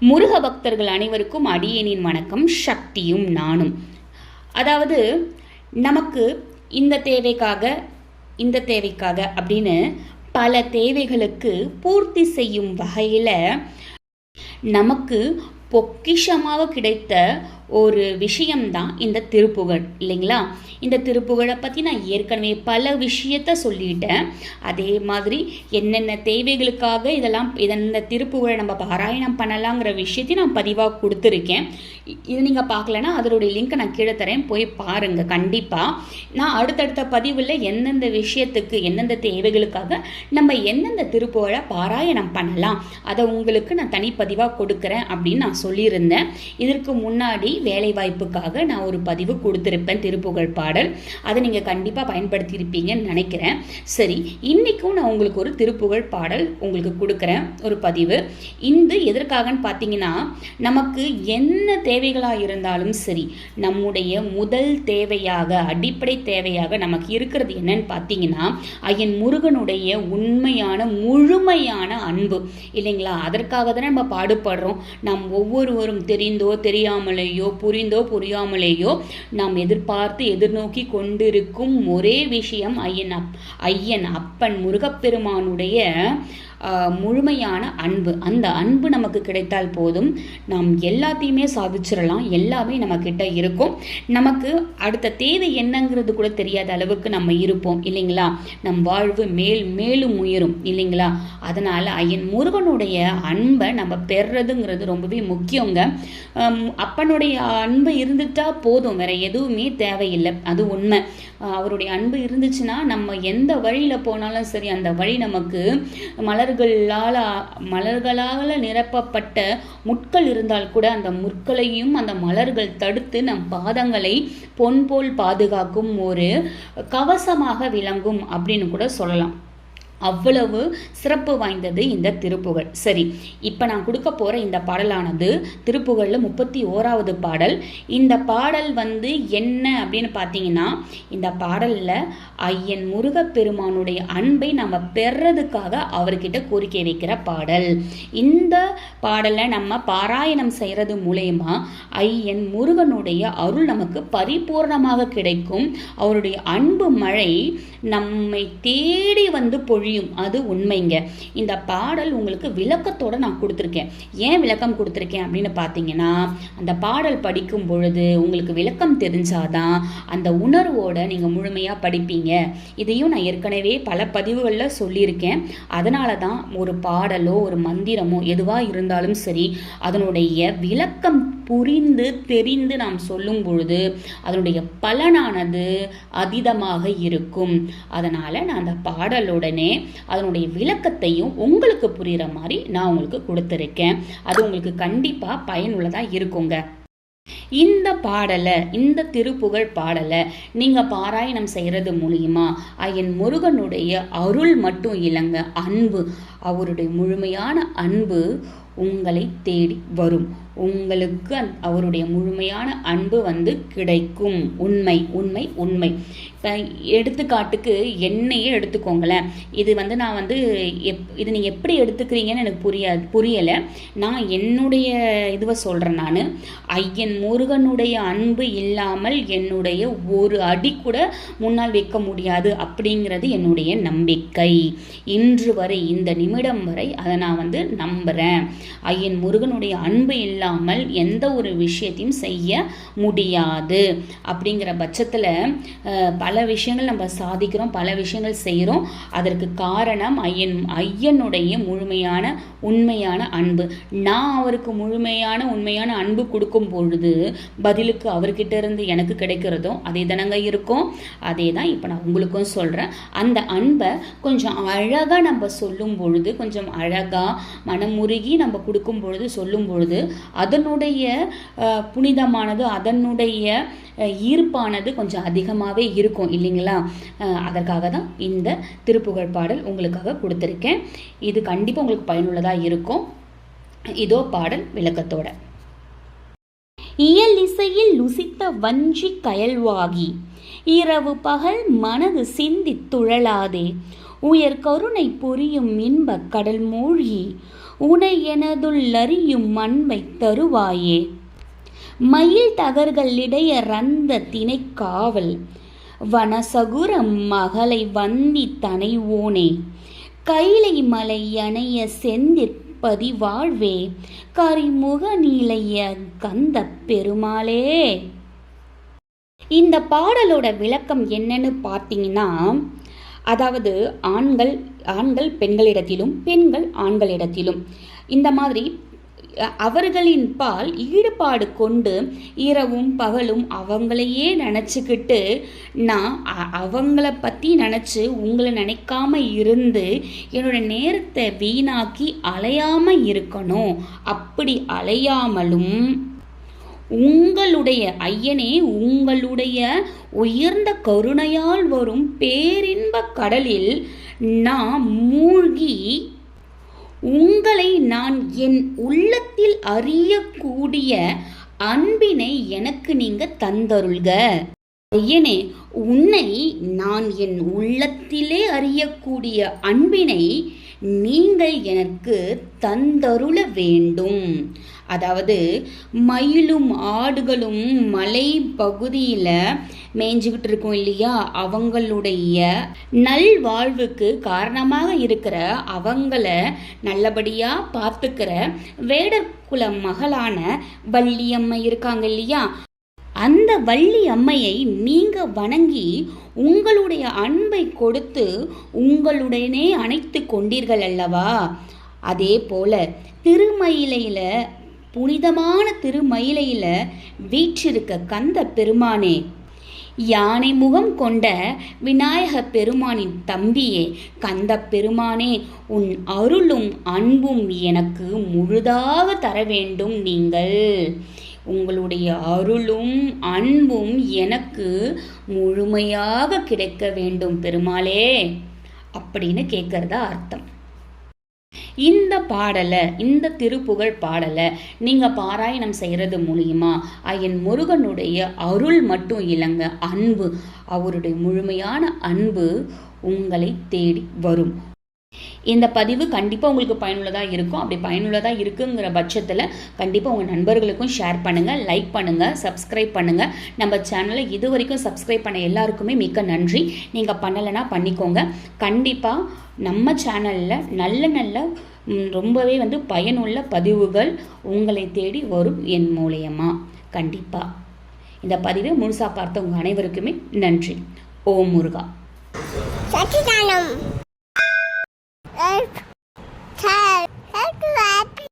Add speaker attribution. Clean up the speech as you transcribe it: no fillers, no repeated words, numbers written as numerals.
Speaker 1: முருக பக்தர்கள் அனைவருக்கும் அடியேனின் வணக்கம். சக்தியும் நானும். அதாவது நமக்கு இந்த தேவைக்காக அப்படின்னு பல தேவைகளுக்கு பூர்த்தி செய்யும் வகையில் நமக்கு பொக்கிஷமாக கிடைத்த ஒரு விஷயம்தான் இந்த திருப்புகழ் இல்லைங்களா? இந்த திருப்புகழை பற்றி நான் ஏற்கனவே பல விஷயத்த சொல்லிட்டேன். அதே மாதிரி என்னென்ன தேவைகளுக்காக இந்த திருப்புகழை நம்ம பாராயணம் பண்ணலாங்கிற விஷயத்தையும் நான் பதிவாக கொடுத்துருக்கேன். இது நீங்கள் பார்க்கலன்னா அதனுடைய லிங்க்கை நான் கீழே தரேன், போய் பாருங்கள். கண்டிப்பாக நான் அடுத்தடுத்த பதிவில் எந்தெந்த விஷயத்துக்கு எந்தெந்த தேவைகளுக்காக நம்ம எந்தெந்த திருப்புகழை பாராயணம் பண்ணலாம் அதை உங்களுக்கு நான் தனிப்பதிவாக கொடுக்குறேன் அப்படின்னு நான் சொல்லியிருந்தேன். இதற்கு முன்னாடி வேலை வாய்ப்புக்காக நான் ஒரு பதிவு கொடுத்துருப்பேன், திருப்புகழ் பாடல். அதை நீங்கள் கண்டிப்பாக பயன்படுத்தியிருப்பீங்கன்னு நினைக்கிறேன். சரி, இன்றைக்கும் நான் உங்களுக்கு ஒரு திருப்புகழ் பாடல் உங்களுக்கு கொடுக்குறேன், ஒரு பதிவு. இந்த எதற்காகன்னு பார்த்தீங்கன்னா, நமக்கு என்ன தேவைகளாக இருந்தாலும் சரி, நம்முடைய முதல் தேவையாக அடிப்படை தேவையாக நமக்கு இருக்கிறது என்னன்னு பார்த்தீங்கன்னா, ஐயன் முருகனுடைய உண்மையான முழுமையான அன்பு இல்லைங்களா? அதற்காக தானே நம்ம பாடுபடுறோம். நாம் ஒவ்வொருவரும் தெரிந்தோ தெரியாமலேயோ புரிந்தோ புரியாமலேயோ நாம் எதிர்நோக்கி கொண்டிருக்கும் ஒரே விஷயம் ஐயன் அப்பன் முருகப்பெருமானுடைய முழுமையான அன்பு. அந்த அன்பு நமக்கு கிடைத்தால் போதும், நாம் எல்லாத்தையுமே சாதிச்சிடலாம். எல்லாமே நம்மக்கிட்ட இருக்கும். நமக்கு அடுத்த தேவை என்னங்கிறது கூட தெரியாத அளவுக்கு நம்ம இருப்போம் இல்லைங்களா? நம் வாழ்வு மேலும் உயரும் இல்லைங்களா? அதனால் ஐயன் முருகனுடைய அன்பை நம்ம பெறுறதுங்கிறது ரொம்பவே முக்கியங்க. அப்பனுடைய அன்பு இருந்துட்டா போதும், வேற எதுவுமே தேவையில்லை. அது உண்மை. அவருடைய அன்பு இருந்துச்சுன்னா நம்ம எந்த வழியில் போனாலும் சரி, அந்த வழி நமக்கு மலர்களால் நிரப்பப்பட்ட முட்கள் இருந்தால் கூட அந்த முட்களையும் அந்த மலர்கள் தடுத்து நம் பாதங்களை பொன் போல் பாதுகாக்கும் ஒரு கவசமாக விளங்கும் அப்படின்னு கூட சொல்லலாம். அவ்வளவு சிறப்பு வாய்ந்தது இந்த திருப்புகழ். சரி, இப்போ நான் கொடுக்க போகிற இந்த பாடலானது திருப்புகழில் 31வது பாடல். இந்த பாடல் என்ன அப்படின்னு பார்த்தீங்கன்னா, இந்த பாடலில் ஐயன் முருகப்பெருமானுடைய அன்பை நம்ம பெறதுக்காக அவர்கிட்ட கோரிக்கை வைக்கிற பாடல். இந்த பாடலை நம்ம பாராயணம் செய்கிறது மூலயமா ஐயன் முருகனுடைய அருள் நமக்கு பரிபூர்ணமாக கிடைக்கும். அவருடைய அன்பு மழை நம்மை தேடி பொழியும். அது உண்மைங்க. இந்த பாடல் உங்களுக்கு விளக்கத்தோட நான் கொடுத்துருக்கேன். ஏன் விளக்கம் கொடுத்துருக்கேன் அப்படின்னு பார்த்தீங்கன்னா, அந்த பாடல் படிக்கும் பொழுது உங்களுக்கு விளக்கம் தெரிஞ்சாதான் அந்த உணர்வோட நீங்கள் முழுமையாக படிப்பீங்க. இதையும் நான் ஏற்கனவே பல பதிவுகளில் சொல்லியிருக்கேன். அதனால தான் ஒரு பாடலோ ஒரு மந்திரமோ எதுவாக இருந்தாலும் சரி, அதனுடைய விளக்கம் புரிந்து தெரிந்து நாம் சொல்லும் பொழுது அதனுடைய பலனானது அதீதமாக இருக்கும். அதனால் நான் அந்த பாடலுடனே அதனுடைய விளக்கத்தையும் உங்களுக்கு புரிகிற மாதிரி நான் உங்களுக்கு கொடுத்துருக்கேன். அது உங்களுக்கு கண்டிப்பாக பயனுள்ளதாக இருக்குங்க. இந்த திருப்புகழ் பாடலை நீங்கள் பாராயணம் செய்கிறது மூலியமா ஐயன் முருகனுடைய அருள் மட்டும் இல்லைங்க, அன்பு, அவருடைய முழுமையான அன்பு உங்களை தேடி வரும். உங்களுக்கு அவருடைய முழுமையான அன்பு கிடைக்கும். உண்மை உண்மை உண்மை. இப்போ எடுத்துக்காட்டுக்கு என்னையே எடுத்துக்கோங்களேன். இது நான் இது நீங்கள் எப்படி எடுத்துக்கிறீங்கன்னு எனக்கு புரியலை. நான் என்னுடைய இதுவை சொல்கிறேன். நான் ஐயன் முருகனுடைய அன்பு இல்லாமல் என்னுடைய ஒரு அடி கூட முன்னால் வைக்க முடியாது அப்படிங்கிறது என்னுடைய நம்பிக்கை. இன்று வரை, இந்த நிமிடம் வரை அதை நான் நம்புகிறேன். ஐயன் முருகனுடைய அன்பு இல்லாமல் எந்த ஒரு விஷயத்தையும் செய்ய முடியாது. அப்படிங்கிற பட்சத்தில் பல விஷயங்கள் நம்ம சாதிக்கிறோம், பல விஷயங்கள் செய்கிறோம். அதற்கு காரணம் ஐயனுடைய முழுமையான உண்மையான அன்பு. நான் அவருக்கு முழுமையான உண்மையான அன்பு கொடுக்கும் பொழுது பதிலுக்கு அவர்கிட்ட இருந்து எனக்கு கிடைக்கிறதும் அதே தானங்க இருக்கும். அதே தான் இப்போ நான் உங்களுக்கும் சொல்கிறேன். அந்த அன்பை கொஞ்சம் அழகாக நம்ம சொல்லும் பொழுது, கொஞ்சம் அழகாக மனமுருகி நம்ம கொடுக்கும் பொழுது, சொல்லும் பொழுது அதனுடைய புனிதமானது, அதனுடைய ஈர்ப்பானது கொஞ்சம் அதிகமாகவே இருக்கும் இல்லைங்களா? அதற்காக தான் இந்த திருப்புகழ் பாடல் உங்களுக்காக கொடுத்துருக்கேன். இது கண்டிப்பாக உங்களுக்கு பயனுள்ளதாக இருக்கும். இதோ பாடல் விளக்கத்தோட. இயல் இசையில் லுசித்த வஞ்சி கயல்வாகி இரவு பகல் மனது சிந்தி துழலாதே உயர் கருணை பொரியும் இன்பக் கடல் மூழ்கி உனை எனதுள்ளறியும் அன்பை தருவாயே. மயில் தகர்கள் இடைய ரந்த திணைக்காவல் வனசகுரம் மகளை வந்தி தனைவோனே. கைலை மலை அணைய செந்திற்பதி வாழ்வே கரிமுக நீலைய கந்த பெருமாளே. இந்த பாடலோட விளக்கம் என்னன்னு பார்த்தீங்கன்னா, அதாவது ஆண்கள் பெண்களிடத்திலும் பெண்கள் ஆண்களிடத்திலும் இந்த மாதிரி அவர்களின் பால் ஈடுபாடு கொண்டு இரவும் பகலும் அவங்களையே நினச்சிக்கிட்டு நான் அவங்கள பற்றி நினச்சி உங்களை நினைக்காம இருந்து என்னோட நேரத்தை வீணாக்கி அலையாமல் இருக்கணும். அப்படி அலையாமலும் உங்களுடைய ஐயனே உங்களுடைய உயர்ந்த கருணையால் வரும் பேரின்ப கடலில் நான் மூழ்கி உங்களை நான் என் உள்ளத்தில் அறியக்கூடிய அன்பினை எனக்கு நீங்க தந்தருள்க. ஐயனே, உன்னை நான் என் உள்ளத்திலே அறியக்கூடிய அன்பினை நீங்கள் எனக்கு தந்தருள வேண்டும். அதாவது மயிலும் ஆடுகளும் மலை பகுதியில் மேய்ஞ்சிக்கிட்டு இருக்கும் இல்லையா, அவங்களுடைய நல்வாழ்வுக்கு காரணமாக இருக்கிற அவங்கள நல்லபடியாக பார்த்துக்கிற வேடர்குல மகளான வள்ளியம்மை இருக்காங்க இல்லையா, அந்த வள்ளி அம்மையை நீங்க வணங்கி உங்களுடைய அன்பை கொடுத்து உங்களுடனே அணைத்து கொண்டீர்கள் அல்லவா. அதே போல திருமயிலையில் புனிதமான திருமயிலையில் வீற்றிருக்க கந்த பெருமானே, யானை முகம் கொண்ட விநாயக பெருமானின் தம்பியே கந்த பெருமானே, உன் அருளும் அன்பும் எனக்கு முழுதாக தர வேண்டும். நீங்கள் உங்களுடைய அருளும் அன்பும் எனக்கு முழுமையாக கிடைக்க வேண்டும் பெருமாளே அப்படின்னு கேட்கறதா அர்த்தம். இந்த பாடலை, இந்த திருப்புகழ் பாடலை நீங்கள் பாராயணம் செய்கிறது மூலியமா ஐயன் முருகனுடைய அருள் மட்டும் இல்லைங்க, அன்பு, அவருடைய முழுமையான அன்பு உங்களை தேடி வரும். இந்த பதிவு கண்டிப்பாக உங்களுக்கு பயனுள்ளதாக இருக்கும். அப்படி பயனுள்ளதாக இருக்குங்கிற பட்சத்தில் கண்டிப்பாக உங்கள் நண்பர்களுக்கும் ஷேர் பண்ணுங்கள், லைக் பண்ணுங்கள், சப்ஸ்கிரைப் பண்ணுங்கள். நம்ம சேனலை இது வரைக்கும் சப்ஸ்கிரைப் பண்ண எல்லாருக்குமே மிக்க நன்றி. நீங்கள் பண்ணலைன்னா பண்ணிக்கோங்க. கண்டிப்பாக நம்ம சேனலில் நல்ல ரொம்பவே பயனுள்ள பதிவுகள் உங்களை தேடி வரும் என் மூலியமா. கண்டிப்பாக இந்த பதிவை முழுசாக பார்த்த உங்கள் அனைவருக்குமே நன்றி. ஓம் முருகா.